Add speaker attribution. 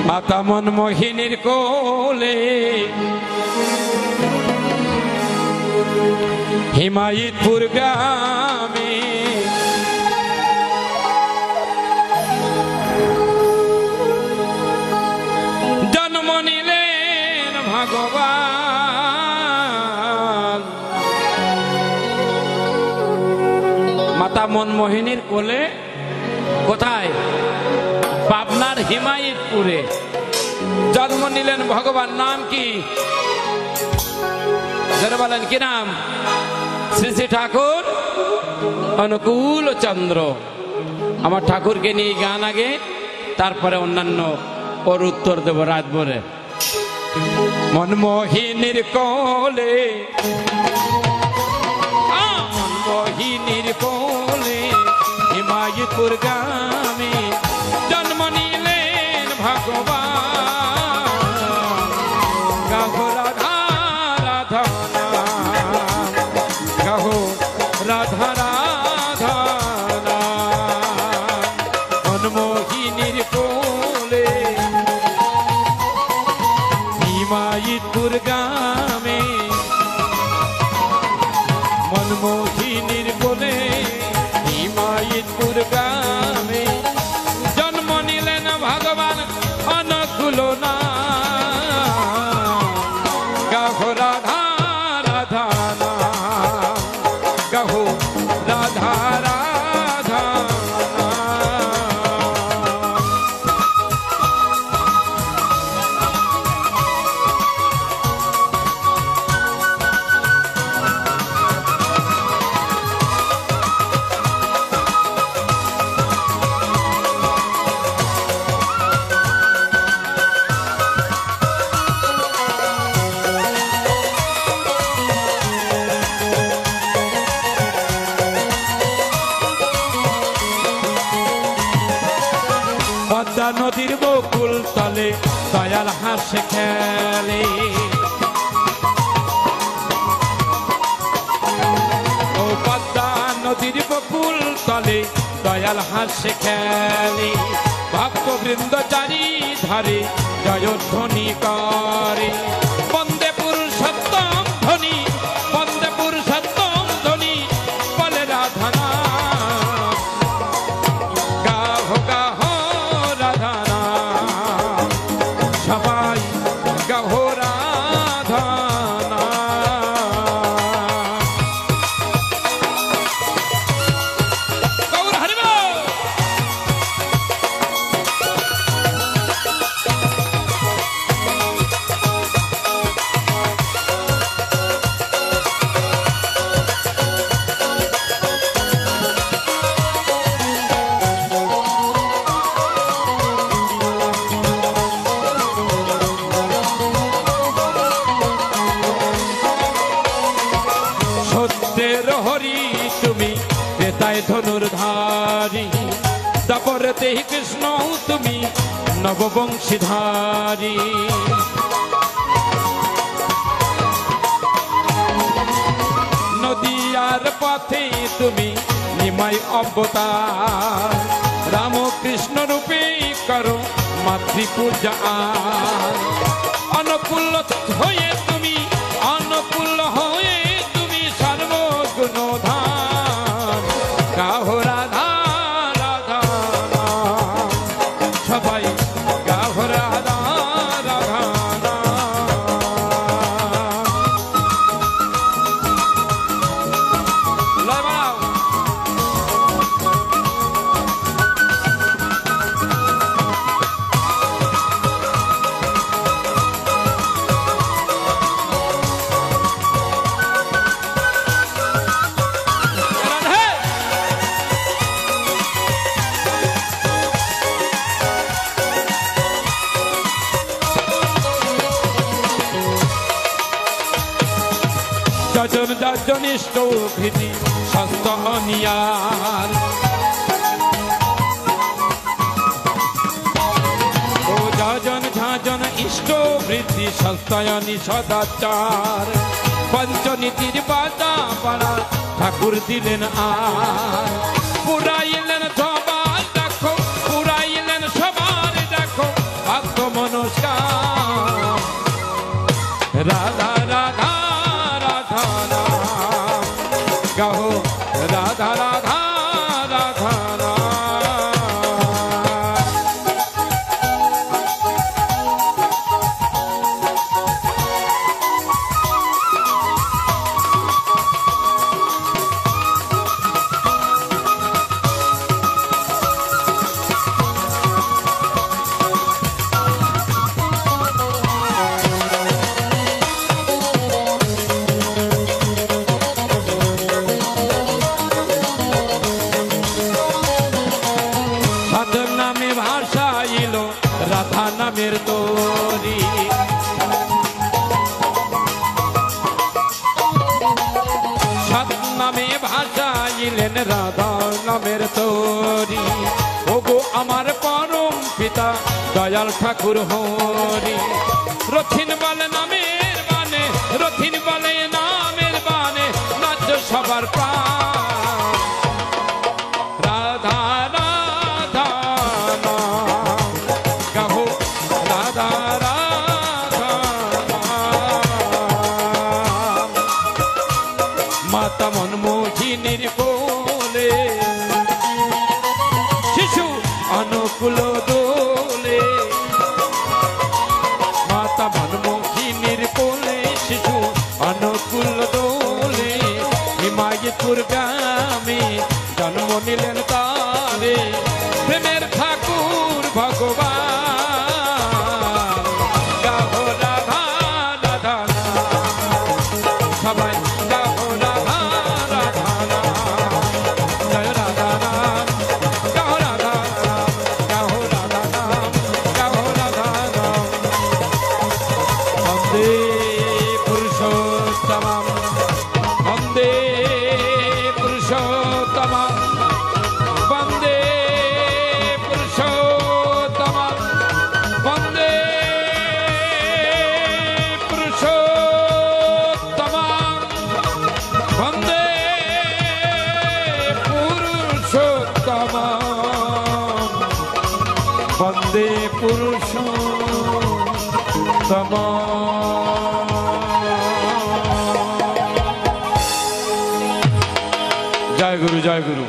Speaker 1: মাতা মনমোহিনীর কোলে হিমায়তপুর গ্রামে জন্ম নিলেন ভগবান। মাতা মনমোহিনীর কোলে কোথায়? পাবনার হিমায়তপুরে জন্ম নিলেন ভগবান। নাম কি? যারা বলেন কি নাম? শ্রী শ্রী ঠাকুর অনুকূল চন্দ্র। আমার ঠাকুরকে নিয়ে গান আগে, তারপরে অন্যান্য ওর উত্তর দেব রাত ভরে। মনমোহিনীর কোলে, মনমোহিনীর কোলে হিমায়তপুর গ্রামে জন্ম নিলেন ভগবান। গাহো রাধা রাধা গাহো রাধা রাধা মনমোহিনীর কোলে হিমায়তপুর গ্রামে মনমোহিনীর কোলে হিমায়তপুর গ্রামে জন্ম নিলেন ভগবান অনুকূল না। গাহো রাধা রাধা গাহো রাধা রাধা। পদ্মা নদীর বকুল তলে দয়াল হাসে খেলে, ও পদ্মা নদীর বকুল তলে দয়াল হাসে খেলে। ভক্তবৃন্দ চারি ধারে জয়ধ্বনি করে, বন্দে পুরুষোত্তম ধ্বনি, বন্দে পুরুষোত্তম ধ্বনি বলে রাধা নাম। গাহো গাহো রাধা নাম, সবাই গাহো রাধা নাম। গৌর হরি বল। সত্যের হরি তুমি, ত্রেতায় ধনুর্ধারী, দাপরতে কৃষ্ণ তুমি নববংশীধারী। নদিয়ার পথে তুমি নিমাই অবতার, রামকৃষ্ণ রূপে করো মাতৃপূজা। অনুকূল হয়ে তুমি, অনুকূল হয়ে তুমি সর্বগুণধান। গাহো রাধা রাধা সবাই গাহো রাধা রাধা। যজন যজন ইষ্ট ভীতি সস্ত অনিয়ার, ও যজন ঝাজন ইষ্ট বৃদ্ধি সস্তায়নী সদাচার। পঞ্চনীতির বাজা পাড়া ঠাকুর দিলেন আর, পুরাইলেন সবার দেখো, পুরাইলেন সবার দেখো। ভক্ত নামের তরি। সাত নামে ভাসাইলেন রাধা নামের তরি। ওগো আমার পরম পিতা দয়াল ঠাকুর হরি। রথিন বলে নামের বানে, রথিন বলে নামের বানে, নাচ সবার প্রাণ। রাধা রাধা নাম গাহো, রাধা রাধা নাম। মাতা মনমোহিনীর কোলে শিশু অনুকূল দোলে। মাতা মনমোহিনীর কোলে শিশু অনুকূল দোলে। হিমায়তপুর গ্রামে জন্ম নিলেন তারে, প্রেমের ঠাকুর ভগবান। গাহো রাধা রাধা নাম, সবাই গাহো রাধা রাধা নাম। জয় রাধা নাম, গাহো রাধা নাম, গাহো রাধা নাম, গাহো রাধা নাম। বন্দে পুরুষোত্তমম, বন্দে পুরুষোত্তমম, বন্দে পুরুষোত্তমম, বন্দে পুরুষোত্তমম, বন্দে পুরুষোত্তমম, বন্দে পুরুষোত্তমম। জয় গুরু, জয় গুরু।